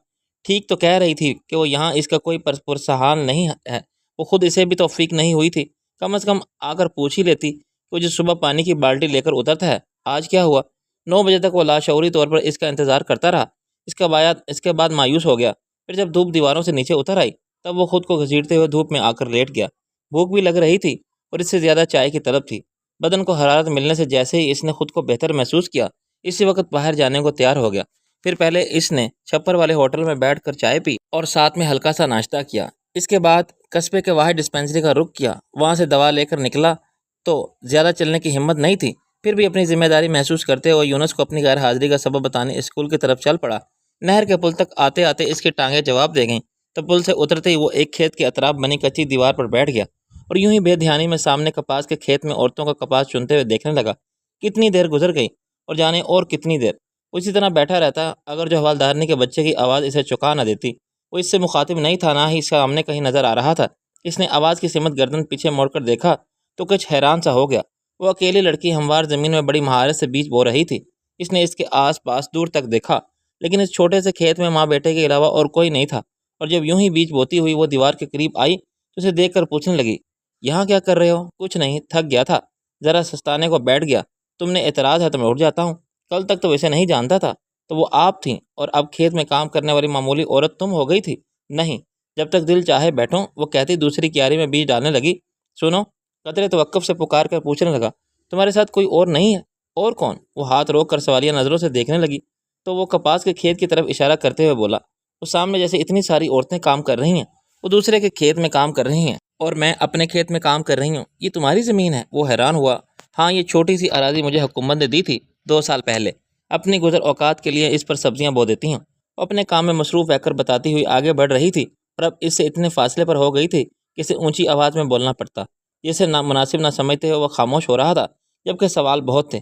ٹھیک تو کہہ رہی تھی کہ وہ یہاں اس کا کوئی پرسحال نہیں ہے، وہ خود اسے بھی توفیق نہیں ہوئی تھی، کم از کم آ کر پوچھ ہی لیتی کہ وہ جس صبح پانی کی بالٹی لے کر اترتا ہے آج کیا ہوا۔ 9 بجے تک وہ لاشعوری طور پر اس کا انتظار کرتا رہا، اس کے بعد مایوس ہو گیا۔ پھر جب دھوپ دیواروں سے نیچے اتر آئی تب وہ خود کو گھسیٹتے ہوئے دھوپ میں آ کر لیٹ گیا۔ بھوک بھی لگ رہی تھی اور اس سے زیادہ چائے کی طلب تھی۔ بدن کو حرارت ملنے سے جیسے ہی اس نے خود کو بہتر محسوس کیا، اسی وقت باہر جانے کو تیار ہو گیا۔ پھر پہلے اس نے چھپر والے ہوٹل میں بیٹھ کر چائے پی اور ساتھ میں ہلکا سا ناشتہ کیا۔ اس کے بعد قصبے کے واحد ڈسپینسری کا رخ کیا، وہاں سے دوا لے کر نکلا تو زیادہ چلنے کی ہمت نہیں تھی، پھر بھی اپنی ذمہ داری محسوس کرتے ہوئے یونس کو اپنی غیر حاضری کا سبب بتانے اسکول کی طرف چل پڑا۔ نہر کے پل تک آتے آتے اس کی ٹانگیں جواب دے گئیں تو پل سے اترتے ہی وہ ایک کھیت کے اطراف بنی کچی دیوار پر بیٹھ گیا اور یوں ہی بے دھیانی میں سامنے کپاس کے کھیت میں عورتوں کا کپاس چنتے ہوئے دیکھنے لگا۔ کتنی دیر گزر گئی اور جانے اور کتنی دیر اسی طرح بیٹھا رہتا اگر جو حوالدارنی کے بچے کی آواز اسے چکا نہ دیتی۔ وہ اس سے مخاطب نہیں تھا، نہ ہی اس کا سامنے کہیں نظر آ رہا تھا۔ اس نے آواز کی سمت گردن پیچھے موڑ کر دیکھا تو کچھ حیران سا ہو گیا۔ وہ اکیلی لڑکی ہموار زمین میں بڑی مہارت سے بیج بو رہی تھی۔ اس نے اس کے آس پاس دور تک دیکھا، لیکن اس چھوٹے سے کھیت میں ماں بیٹے کے علاوہ اور کوئی نہیں تھا، اور جب یوں ہی بیج بوتی ہوئی وہ دیوار کے قریب آئی تو اسے دیکھ کر پوچھنے لگی، یہاں کیا کر رہے ہو؟ کچھ نہیں، تھک گیا تھا، ذرا سستانے کو بیٹھ گیا۔ تم نے اعتراض ہے تو میں اٹھ جاتا ہوں، کل تک تو ویسے نہیں جانتا تھا، تو وہ آپ تھیں اور اب کھیت میں کام کرنے والی معمولی عورت تم ہو گئی تھی؟ نہیں، جب تک دل چاہے بیٹھوں، وہ کہتی دوسری کیاری میں بیج ڈالنے لگی۔ سنو، قدرے توقف سے پکار کر پوچھنے لگا، تمہارے ساتھ کوئی اور نہیں ہے؟ اور کون؟ وہ ہاتھ روک کر سوالیہ نظروں سے دیکھنے لگی تو وہ کپاس کے کھیت کی طرف اشارہ کرتے ہوئے بولا، وہ سامنے جیسے اتنی ساری عورتیں کام کر رہی ہیں، وہ دوسرے کے کھیت میں کام کر رہی ہیں اور میں اپنے کھیت میں کام کر رہی ہوں، یہ تمہاری زمین ہے؟ وہ حیران ہوا، ہاں، یہ چھوٹی سی اراضی مجھے حکومت نے دی تھی 2 سال پہلے، اپنی گزر اوقات کے لیے اس پر سبزیاں بو دیتی ہوں۔ وہ اپنے کام میں مصروف رہ کر بتاتی ہوئی آگے بڑھ رہی تھی، اور اب اس سے اتنے فاصلے پر ہو گئی تھی کہ اسے اونچی آواز میں بولنا پڑتا، جسے مناسب نہ سمجھتے ہوئے وہ خاموش ہو رہا تھا، جبکہ سوال بہت تھے،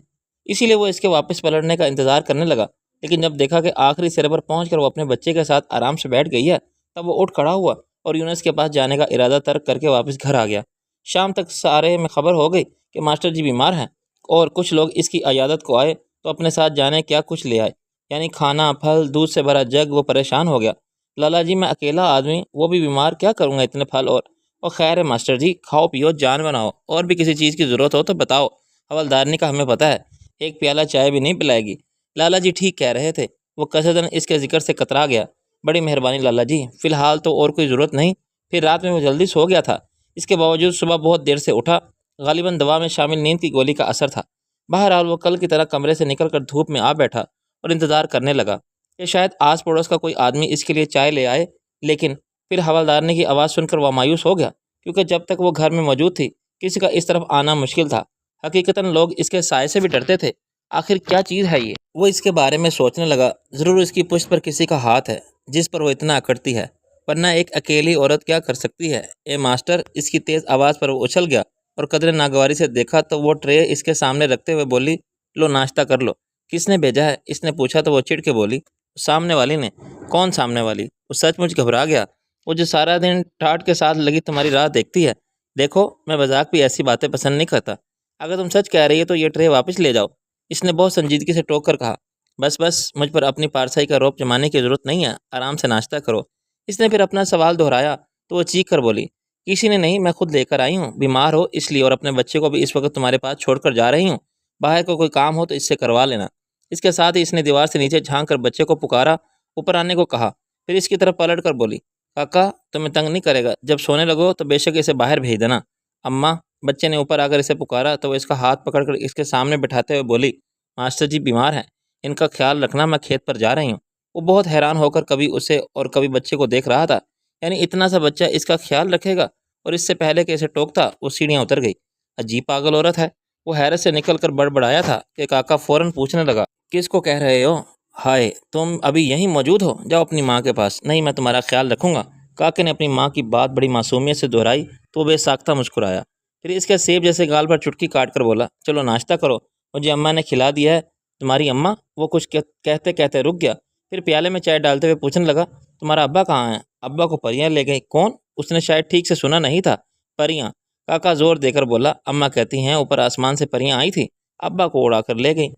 اسی لیے وہ اس کے واپس پلٹنے کا انتظار کرنے لگا، لیکن جب دیکھا کہ آخری سرے پر پہنچ کر وہ اپنے بچے کے ساتھ آرام سے بیٹھ گئی ہے، تب وہ اٹھ کھڑا ہوا اور یونس کے پاس جانے کا ارادہ ترک کر کے واپس گھر آ گیا۔ شام تک سارے میں خبر ہو گئی کہ ماسٹر جی بیمار ہیں، اور کچھ لوگ اس کی عیادت کو آئے تو اپنے ساتھ جانے کیا کچھ لے آئے، یعنی کھانا، پھل، دودھ سے بھرا جگ۔ وہ پریشان ہو گیا، لالا جی میں اکیلا آدمی، وہ بھی بیمار، کیا کروں گا اتنے پھل اور خیر ہے ماسٹر جی، کھاؤ پیو، جان بناؤ، اور بھی کسی چیز کی ضرورت ہو تو بتاؤ، حوالدارنی کا ہمیں پتہ ہے، ایک پیالہ چائے بھی نہیں پلائے گی۔ لالا جی ٹھیک کہہ رہے تھے، وہ قصدن اس کے ذکر سے کترا گیا، بڑی مہربانی لالا جی، فی الحال تو اور کوئی ضرورت نہیں۔ پھر رات میں وہ جلدی سو گیا تھا، اس کے باوجود صبح بہت دیر سے اٹھا، غالباً دوا میں شامل نیند کی گولی کا اثر تھا۔ بہرحال وہ کل کی طرح کمرے سے نکل کر دھوپ میں آ بیٹھا اور انتظار کرنے لگا کہ شاید آس پڑوس کا کوئی آدمی اس کے لیے چائے لے آئے، لیکن پھر حوالدارنے کی آواز سن کر وہ مایوس ہو گیا، کیونکہ جب تک وہ گھر میں موجود تھی کسی کا اس طرف آنا مشکل تھا۔ حقیقتاً لوگ اس کے سائے سے بھی ڈرتے تھے، آخر کیا چیز ہے یہ؟ وہ اس کے بارے میں سوچنے لگا، ضرور اس کی پشت پر کسی کا ہاتھ ہے جس پر وہ اتنا اکڑتی ہے، ورنہ ایک اکیلی عورت کیا کر سکتی ہے؟ اے ماسٹر، اس کی تیز آواز پر وہ اچھل گیا اور قدر ناگواری سے دیکھا تو وہ ٹرے اس کے سامنے رکھتے ہوئے بولی، لو ناشتہ کر لو۔ کس نے بھیجا ہے؟ اس نے پوچھا تو وہ چڑ کے بولی، سامنے والی نے۔ کون سامنے والی؟ وہ سچ مچ گھبرا گیا، وہ جو سارا دن ٹاٹ کے ساتھ لگی تمہاری راہ دیکھتی ہے۔ دیکھو، میں مذاق بھی ایسی باتیں پسند نہیں کرتا، اگر تم سچ کہہ رہی ہو تو یہ ٹرے واپس لے جاؤ، اس نے بہت سنجیدگی سے ٹوک کر کہا۔ بس بس، مجھ پر اپنی پارسائی کا روپ جمانے کی ضرورت نہیں ہے، آرام سے ناشتہ کرو۔ اس نے پھر اپنا سوال دہرایا تو وہ چیخ کر بولی، کسی نے نہیں، میں خود لے کر آئی ہوں، بیمار ہو اس لیے، اور اپنے بچے کو بھی اس وقت تمہارے پاس چھوڑ کر جا رہی ہوں، باہر کو کوئی کام ہو تو اس سے کروا لینا۔ اس کے ساتھ ہی اس نے دیوار سے نیچے جھانک کر بچے کو پکارا، اوپر آنے کو کہا، پھر اس کی طرف پلٹ کر بولی، کاکا تمہیں تنگ نہیں کرے گا، جب سونے لگو تو بے شک اسے باہر بھیج دینا۔ اماں، بچے نے اوپر آ کر اسے پکارا تو وہ اس کا ہاتھ پکڑ کر اس کے سامنے بٹھاتے ہوئے بولی، ماسٹر جی بیمار ہیں، ان کا خیال رکھنا، میں کھیت پر جا رہی ہوں۔ وہ بہت حیران ہو کر کبھی اسے اور کبھی بچے کو دیکھ رہا تھا، یعنی اتنا سا بچہ اس کا خیال رکھے گا، اور اس سے پہلے کہ اسے ٹوکتا وہ سیڑھیاں اتر گئی۔ عجیب پاگل عورت ہے، وہ حیرت سے نکل کر بڑبڑایا تھا کہ کاکا فوراً پوچھنے لگا، کس کو کہہ رہے ہو؟ ہائے، تم ابھی یہیں موجود ہو؟ جاؤ اپنی ماں کے پاس۔ نہیں، میں تمہارا خیال رکھوں گا۔ کاکے نے اپنی ماں کی بات بڑی معصومیت سے دہرائی تو وہ بے ساختہ مسکرایا، پھر اس کے سیب جیسے گال پر چٹکی کاٹ کر بولا، چلو ناشتہ کرو، مجھے اماں نے کھلا دیا ہے۔ تمہاری اماں؟ وہ کچھ کہتے کہتے رک گیا، پھر پیالے میں چائے ڈالتے ہوئے پوچھنے لگا، تمہارا ابا کہاں ہے؟ ابا کو پریاں لے گئی۔ کون؟ اس نے شاید ٹھیک سے سنا نہیں تھا۔ پریاں؟ کاکا زور دے کر بولا، اماں کہتی ہیں اوپر آسمان سے پریاں آئی تھی، ابا کو اڑا کر لے گئی۔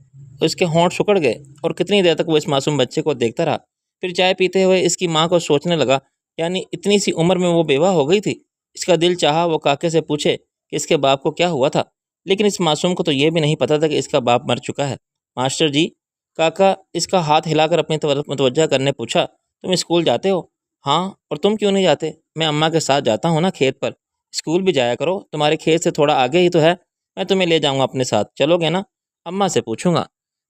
اس کے ہونٹ سکڑ گئے، اور کتنی دیر تک وہ اس معصوم بچے کو دیکھتا رہا، پھر چائے پیتے ہوئے اس کی ماں کو سوچنے لگا، یعنی اتنی سی عمر میں وہ بیوہ ہو گئی تھی۔ اس کا دل چاہا وہ کاکے سے پوچھے کہ اس کے باپ کو کیا ہوا تھا، لیکن اس معصوم کو تو یہ بھی نہیں پتہ تھا کہ اس کا باپ مر چکا ہے۔ ماسٹر جی، کاکا اس کا ہاتھ ہلا کر اپنی طرف متوجہ کرنے پوچھا، تم اسکول جاتے ہو؟ ہاں، اور تم کیوں نہیں جاتے؟ میں اماں کے ساتھ جاتا ہوں نا کھیت پر۔ اسکول بھی جایا کرو، تمہارے کھیت سے تھوڑا آگے ہی تو ہے، میں تمہیں لے جاؤں گا اپنے ساتھ، چلو گے نا؟ اماں سے پوچھوں گا۔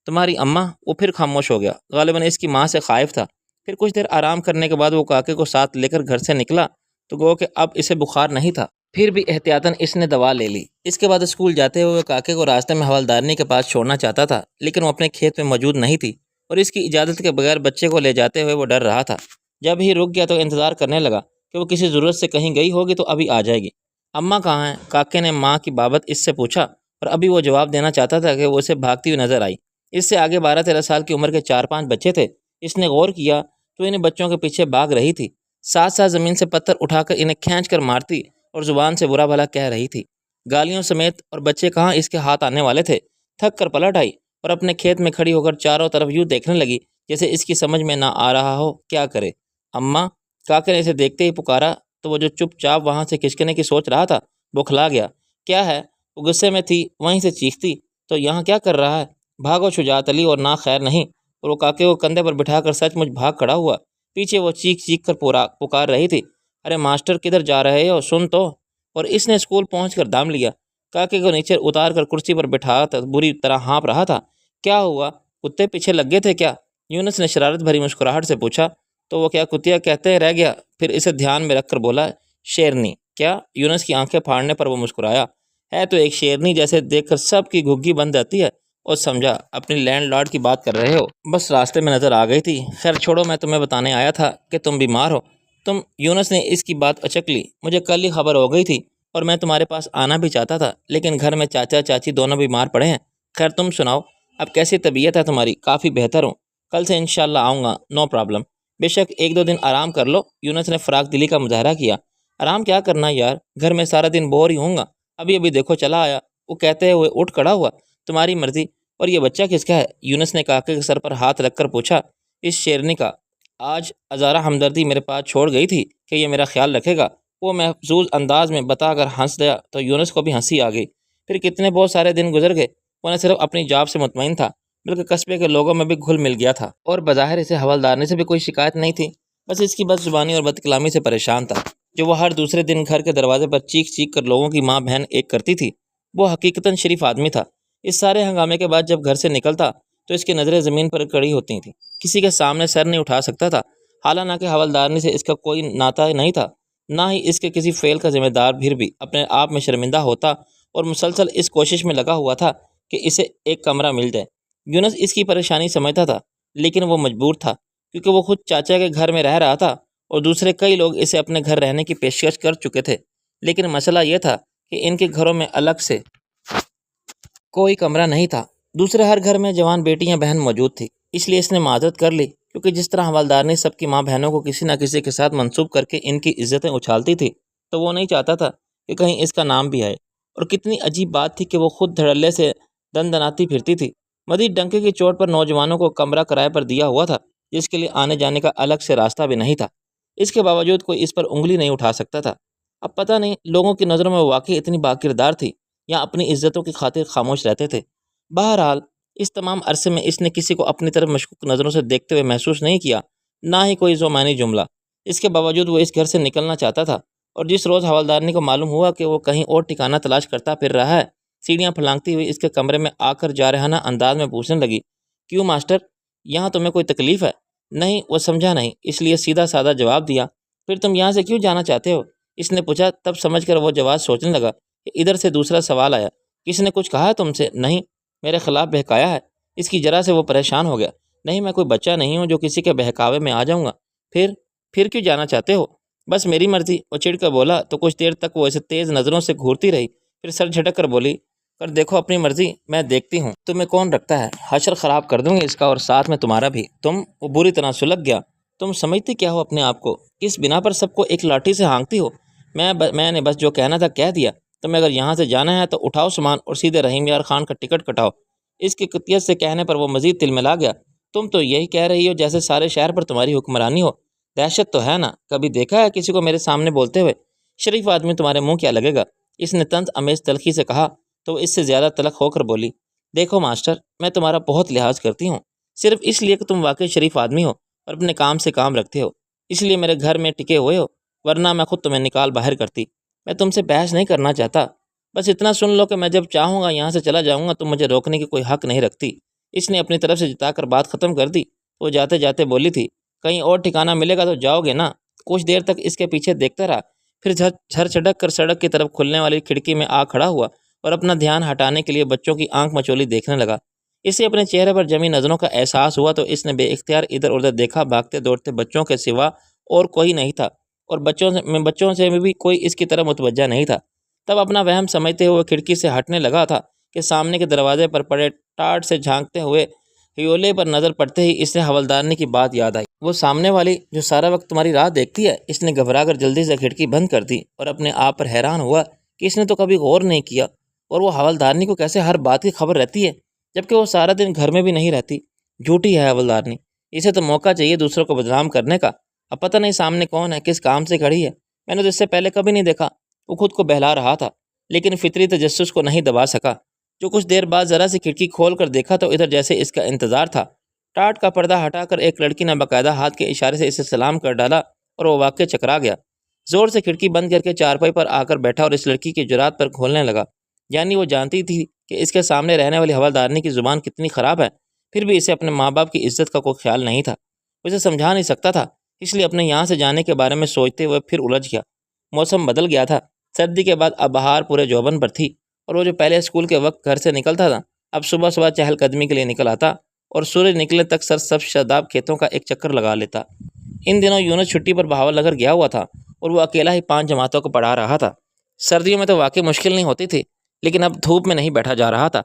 تمہاری اماں؟ وہ پھر خاموش ہو گیا، غالباً اس کی ماں سے خائف تھا۔ پھر کچھ دیر آرام کرنے کے بعد وہ کاکے کو ساتھ لے کر گھر سے نکلا تو گو کہ اب اسے بخار نہیں تھا، پھر بھی احتیاطاً اس نے دوا لے لی۔ اس کے بعد اسکول جاتے ہوئے کاکے کو راستے میں حوالدارنی کے پاس چھوڑنا چاہتا تھا، لیکن وہ اپنے کھیت میں موجود نہیں تھی، اور اس کی اجازت کے بغیر بچے کو لے جاتے ہوئے وہ ڈر رہا تھا۔ جب ہی رک گیا تو انتظار کرنے لگا کہ وہ کسی ضرورت سے کہیں گئی ہوگی تو ابھی آ جائے گی۔ اماں کہاں ہیں؟ کاکے نے ماں کی بابت اس سے پوچھا، اور ابھی وہ جواب دینا چاہتا تھا کہ وہ اسے بھاگتی ہوئی نظر آئی۔ اس سے آگے 12-13 سال کی عمر کے 4-5 بچے تھے۔ اس نے غور کیا تو انہیں بچوں کے پیچھے بھاگ رہی تھی، ساتھ ساتھ زمین سے پتھر اٹھا کر انہیں کھینچ کر مارتی اور زبان سے برا بھلا کہہ رہی تھی، گالیوں سمیت، اور بچے کہاں اس کے ہاتھ آنے والے تھے۔ تھک کر پلٹ آئی اور اپنے کھیت میں کھڑی ہو کر چاروں طرف یوں دیکھنے لگی جیسے اس کی سمجھ میں نہ آ رہا ہو کیا کرے۔ اماں، کاکے نے اسے دیکھتے ہی پکارا تو وہ جو چپ چاپ وہاں سے کھسکنے کی سوچ رہا تھا بوکھلا گیا۔ کیا ہے؟ وہ غصے میں تھی، وہیں سے چیختی تو یہاں کیا کر رہا ہے؟ بھاگو شجاعت علی ورنہ خیر نہیں۔ اور وہ کاکے کو کندھے پر بٹھا کر سچ مچ بھاگ کھڑا ہوا۔ پیچھے وہ چیخ چیخ کر پکار رہی تھی، ارے ماسٹر کدھر جا رہے ہو، سن تو۔ اور اس نے اسکول پہنچ کر دام لیا۔ کاکے کو نیچے اتار کر کرسی پر بٹھا بری طرح ہانپ رہا تھا۔ کیا ہوا؟ کتے پیچھے لگ گئے تھے کیا؟ یونس نے شرارت بھری مسکراہٹ سے پوچھا۔ تو وہ کیا کتیا کہتے رہ گیا، پھر اسے دھیان میں رکھ کر بولا، شیرنی۔ کیا؟ یونس کی آنکھیں پھاڑنے پر وہ مسکرایا۔ ہے تو ایک شیرنی جیسے، دیکھ کر سب کی گھگی بند جاتی ہے۔ اور سمجھا اپنی لینڈ لارڈ کی بات کر رہے ہو، بس راستے میں نظر آ گئی تھی۔ خیر چھوڑو، میں تمہیں بتانے آیا تھا کہ تم بیمار ہو۔ تم؟ یونس نے اس کی بات اچک لی۔ مجھے کل ہی خبر ہو گئی تھی اور میں تمہارے پاس آنا بھی چاہتا تھا، لیکن گھر میں چاچا چاچی دونوں بیمار پڑے ہیں۔ خیر تم سناؤ، اب کیسی طبیعت ہے تمہاری؟ کافی بہتر ہوں، کل سے انشاءاللہ آؤں گا، نو پرابلم۔ بے شک ایک دو دن آرام کر لو۔ یونس نے فراق دلی کا مظاہرہ کیا۔ آرام کیا کرنا یار، گھر میں سارا دن بور ہی ہوں گا، ابھی ابھی دیکھو چلا آیا۔ وہ کہتے ہوئے اٹھ کھڑا ہوا۔ تمہاری مرضی۔ اور یہ بچہ کس کا ہے؟ یونس نے کاکے کے سر پر ہاتھ رکھ کر پوچھا۔ اس شیرنی کا۔ آج ازارہ ہمدردی میرے پاس چھوڑ گئی تھی کہ یہ میرا خیال رکھے گا۔ وہ محظوظ انداز میں بتا کر ہنس دیا تو یونس کو بھی ہنسی آ گئی۔ پھر کتنے بہت سارے دن گزر گئے۔ وہ نہ صرف اپنی جاب سے مطمئن تھا بلکہ قصبے کے لوگوں میں بھی گھل مل گیا تھا، اور بظاہر اسے حوالدارنے سے بھی کوئی شکایت نہیں تھی، بس اس کی بد زبانی اور بد کلامی سے پریشان تھا جو وہ ہر دوسرے دن گھر کے دروازے پر چیخ چیخ کر لوگوں کی ماں بہن ایک کرتی تھی۔ وہ حقیقتاً شریف آدمی تھا۔ اس سارے ہنگامے کے بعد جب گھر سے نکلتا تو اس کی نظریں زمین پر کڑی ہوتی تھیں، کسی کے سامنے سر نہیں اٹھا سکتا تھا۔ حالانکہ حوالدارنی سے اس کا کوئی ناطہ نہیں تھا، نہ ہی اس کے کسی فعل کا ذمہ دار، پھر بھی اپنے آپ میں شرمندہ ہوتا اور مسلسل اس کوشش میں لگا ہوا تھا کہ اسے ایک کمرہ مل جائے۔ یونس اس کی پریشانی سمجھتا تھا، لیکن وہ مجبور تھا کیونکہ وہ خود چاچا کے گھر میں رہ رہا تھا اور دوسرے کئی لوگ اسے اپنے گھر رہنے کی پیشکش کر چکے تھے، لیکن مسئلہ یہ تھا کہ ان کے گھروں میں الگ سے کوئی کمرہ نہیں تھا۔ دوسرے ہر گھر میں جوان بیٹیاں بہن موجود تھی، اس لیے اس نے معذرت کر لی، کیونکہ جس طرح حوالدارنی سب کی ماں بہنوں کو کسی نہ کسی کے ساتھ منسوب کر کے ان کی عزتیں اچھالتی تھی، تو وہ نہیں چاہتا تھا کہ کہیں اس کا نام بھی آئے۔ اور کتنی عجیب بات تھی کہ وہ خود دھڑلے سے دن دناتی پھرتی تھی۔ مزید ڈنکے کی چوٹ پر نوجوانوں کو کمرہ کرائے پر دیا ہوا تھا، جس کے لیے آنے جانے کا الگ سے راستہ بھی نہیں تھا۔ اس کے باوجود کوئی اس پر انگلی نہیں اٹھا سکتا تھا۔ اب پتہ نہیں لوگوں کی نظروں میں واقعی اتنی باکردار تھی یا اپنی عزتوں کی خاطر خاموش رہتے تھے۔ بہرحال اس تمام عرصے میں اس نے کسی کو اپنی طرف مشکوک نظروں سے دیکھتے ہوئے محسوس نہیں کیا، نہ ہی کوئی ذومعنی جملہ۔ اس کے باوجود وہ اس گھر سے نکلنا چاہتا تھا، اور جس روز حوالدارنی کو معلوم ہوا کہ وہ کہیں اور ٹھکانہ تلاش کرتا پھر رہا ہے، سیڑھیاں پھلانگتی ہوئی اس کے کمرے میں آ کر جارحانہ انداز میں پوچھنے لگی، کیوں ماسٹر، یہاں تمہیں کوئی تکلیف ہے؟ نہیں، وہ سمجھا نہیں، اس لیے سیدھا سادہ جواب دیا۔ پھر تم یہاں سے کیوں جانا چاہتے ہو؟ اس نے پوچھا۔ تب سمجھ کر وہ جواز سوچنے لگا کہ ادھر سے دوسرا سوال آیا، کس نے کچھ کہا ہے تم سے؟ نہیں، میرے خلاف بہکایا ہے؟ اس کی جرا سے وہ پریشان ہو گیا۔ نہیں، میں کوئی بچہ نہیں ہوں جو کسی کے بہکاوے میں آ جاؤں گا۔ پھر کیوں جانا چاہتے ہو؟ بس میری مرضی، وہ چڑھ کر بولا تو کچھ دیر تک وہ اسے تیز نظروں سے گھورتی رہی، پھر سر جھٹک کر بولی، کر دیکھو اپنی مرضی، میں دیکھتی ہوں تمہیں کون رکھتا ہے، حشر خراب کر دوں گی اس کا اور ساتھ میں تمہارا بھی۔ وہ بری طرح سلگ گیا۔ تم سمجھتی کیا ہو اپنے آپ کو؟ کس بنا پر سب کو ایک لاٹھی سے ہانکتی ہو؟ میں نے بس جو کہنا تھا کہہ دیا۔ تمہیں اگر یہاں سے جانا ہے تو اٹھاؤ سامان اور سیدھے رحیم یار خان کا ٹکٹ کٹاؤ۔ اس کی قطعیت سے کہنے پر وہ مزید تلملا گیا۔ تم تو یہی کہہ رہی ہو جیسے سارے شہر پر تمہاری حکمرانی ہو۔ دہشت تو ہے نا، کبھی دیکھا ہے کسی کو میرے سامنے بولتے ہوئے؟ شریف آدمی تمہارے منہ کیا لگے گا؟ اس نے طنز امیز تلخی سے کہا تو وہ اس سے زیادہ تلخ ہو کر بولی، دیکھو ماسٹر، میں تمہارا بہت لحاظ کرتی ہوں، صرف اس لیے کہ تم واقعی شریف آدمی ہو اور اپنے کام سے کام رکھتے ہو، اس لیے میرے گھر میں ٹکے ہوئے ہو، ورنہ میں خود تمہیں نکال باہر کرتی۔ میں تم سے بحث نہیں کرنا چاہتا، بس اتنا سن لو کہ میں جب چاہوں گا یہاں سے چلا جاؤں گا، تم مجھے روکنے کی کوئی حق نہیں رکھتی۔ اس نے اپنی طرف سے جتا کر بات ختم کر دی۔ وہ جاتے جاتے بولی تھی، کہیں اور ٹھکانہ ملے گا تو جاؤ گے نا؟ کچھ دیر تک اس کے پیچھے دیکھتا رہا، پھر جھر چڑک کر سڑک کی طرف کھلنے والی کھڑکی میں آ کھڑا ہوا اور اپنا دھیان ہٹانے کے لیے بچوں کی آنکھ مچولی دیکھنے لگا۔ اسے اپنے چہرے پر جمی نظروں کا احساس ہوا تو اس نے بے اختیار ادھر ادھر دیکھا۔ بھاگتے دوڑتے بچوں کے سوا اور کوئی نہیں تھا، اور بچوں سے بھی کوئی اس کی طرف متوجہ نہیں تھا۔ تب اپنا وہم سمجھتے ہوئے کھڑکی سے ہٹنے لگا تھا کہ سامنے کے دروازے پر پڑے ٹاٹ سے جھانکتے ہوئے ہیولے پر نظر پڑتے ہی اس نے حوالدارنی کی بات یاد آئی۔ وہ سامنے والی جو سارا وقت تمہاری راہ دیکھتی ہے؟ اس نے گھبرا کر جلدی سے کھڑکی بند کر دی اور اپنے آپ پر حیران ہوا کہ اس نے تو کبھی غور نہیں کیا، اور وہ حوالدارنی کو کیسے ہر بات کی خبر رہتی ہے۔ جبکہ وہ سارا دن گھر میں بھی نہیں رہتی۔ جھوٹی ہے حوالدارنی، اسے تو موقع چاہیے دوسروں کو بدنام کرنے کا۔ اب پتہ نہیں سامنے کون ہے، کس کام سے کھڑی ہے، میں نے تو اس سے پہلے کبھی نہیں دیکھا۔ وہ خود کو بہلا رہا تھا لیکن فطری تجسس کو نہیں دبا سکا۔ جو کچھ دیر بعد ذرا سی کھڑکی کھول کر دیکھا تو ادھر جیسے اس کا انتظار تھا۔ ٹاٹ کا پردہ ہٹا کر ایک لڑکی نے باقاعدہ ہاتھ کے اشارے سے اسے سلام کر ڈالا اور وہ واقع چکرا گیا۔ زور سے کھڑکی بند کر کے چارپائی پر آ کر بیٹھا اور اس لڑکی کی جرات پر کھولنے لگا۔ یعنی وہ جانتی تھی کہ اس کے سامنے رہنے والی حوالدارنی کی زبان کتنی خراب ہے، پھر بھی اسے اپنے ماں باپ کی عزت کا کوئی خیال نہیں تھا۔ وہ اسے سمجھا نہیں سکتا تھا، اس لیے اپنے یہاں سے جانے کے بارے میں سوچتے ہوئے پھر الجھ گیا۔ موسم بدل گیا تھا، سردی کے بعد اب بہار پورے جوبن پر تھی، اور وہ جو پہلے اسکول کے وقت گھر سے نکلتا تھا اب صبح صبح چہل قدمی کے لیے نکل آتا اور سورج نکلنے تک سرسبز شاداب کھیتوں کا ایک چکر لگا لیتا۔ ان دنوں یونس چھٹی پر بہاول نگر گیا ہوا تھا اور وہ اکیلا ہی 5 جماعتوں کو پڑھا رہا تھا۔ سردیوں میں تو واقعی مشکل نہیں ہوتی تھی، لیکن اب دھوپ میں نہیں بیٹھا جا رہا تھا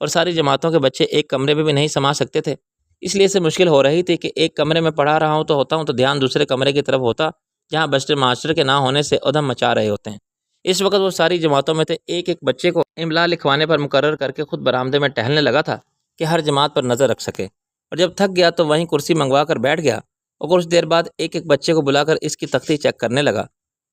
اور ساری جماعتوں کے بچے ایک کمرے میں بھی نہیں سما سکتے تھے، اس لیے اسے مشکل ہو رہی تھی کہ ایک کمرے میں پڑھا رہا ہوں تو دھیان دوسرے کمرے کی طرف ہوتا جہاں بسٹر ماسٹر کے نہ ہونے سے ادھم مچا رہے ہوتے ہیں۔ اس وقت وہ ساری جماعتوں میں سے ایک ایک بچے کو املا لکھوانے پر مقرر کر کے خود برآمدے میں ٹہلنے لگا تھا کہ ہر جماعت پر نظر رکھ سکے، اور جب تھک گیا تو وہیں کرسی منگوا کر بیٹھ گیا اور کچھ دیر بعد ایک ایک بچے کو بلا کر اس کی تختی چیک کرنے لگا۔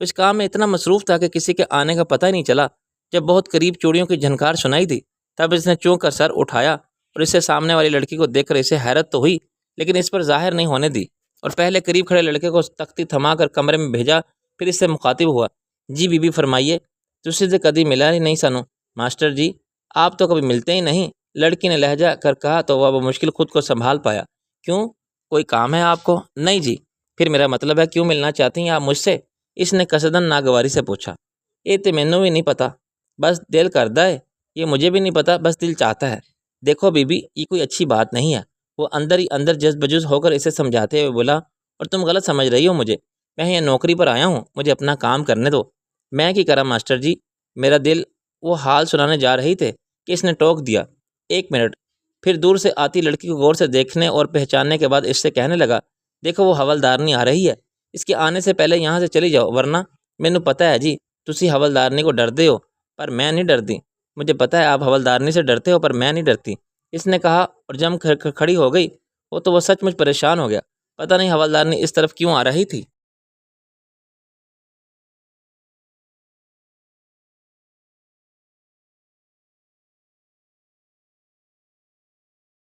اس کام میں اتنا مصروف تھا کہ کسی کے آنے کا پتہ ہی نہیں چلا۔ جب بہت قریب چوڑیوں کی جھنکار سنائی دی تب اس نے چونک کر سر اٹھایا اور اس سے سامنے والی لڑکی کو دیکھ کر اسے حیرت تو ہوئی لیکن اس پر ظاہر نہیں ہونے دی، اور پہلے قریب کھڑے لڑکے کو تختی تھما کر کمرے میں بھیجا، پھر اس سے مخاطب ہوا، جی بی بی فرمائیے، تجھ سے کدی ملا ہی نہیں سانو۔ ماسٹر جی آپ تو کبھی ملتے ہی نہیں، لڑکی نے لہجہ کر کہا تو وہ بمشکل خود کو سنبھال پایا۔ کیوں، کوئی کام ہے آپ کو؟ نہیں جی۔ پھر میرا مطلب ہے کیوں ملنا چاہتی ہیں آپ مجھ سے؟ اس نے قصدن ناگواری سے پوچھا۔ یہ تو مینوں بھی نہیں پتا، بس دل کردا ہے۔ یہ مجھے بھی نہیں پتا، بس دل چاہتا ہے۔ دیکھو بی بی یہ کوئی اچھی بات نہیں ہے۔ وہ اندر ہی اندر جذب بجز ہو کر اسے سمجھاتے ہوئے بولا، اور تم غلط سمجھ رہی ہو مجھے، میں یہ نوکری پر آیا ہوں، مجھے اپنا کام کرنے دو۔ میں کی کرا ماسٹر جی، میرا دل۔ وہ حال سنانے جا رہی تھے کہ اس نے ٹوک دیا، 1 منٹ۔ پھر دور سے آتی لڑکی کو غور سے دیکھنے اور پہچاننے کے بعد اس سے کہنے لگا، دیکھو وہ حوالدارنی آ رہی ہے، اس کے آنے سے پہلے یہاں سے چلی جاؤ، ورنہ مینوں پتہ ہے جی تسی حوالدارنی کو ڈردے ہو، پر میں نہیں ڈردی۔ مجھے پتہ ہے آپ حوالدارنی سے ڈرتے ہو پر میں نہیں ڈرتی، اس نے کہا، اور جم کھڑی ہو گئی۔ وہ تو وہ سچ مچ پریشان ہو گیا، پتہ نہیں حوالدارنی اس طرف کیوں آ رہی تھی۔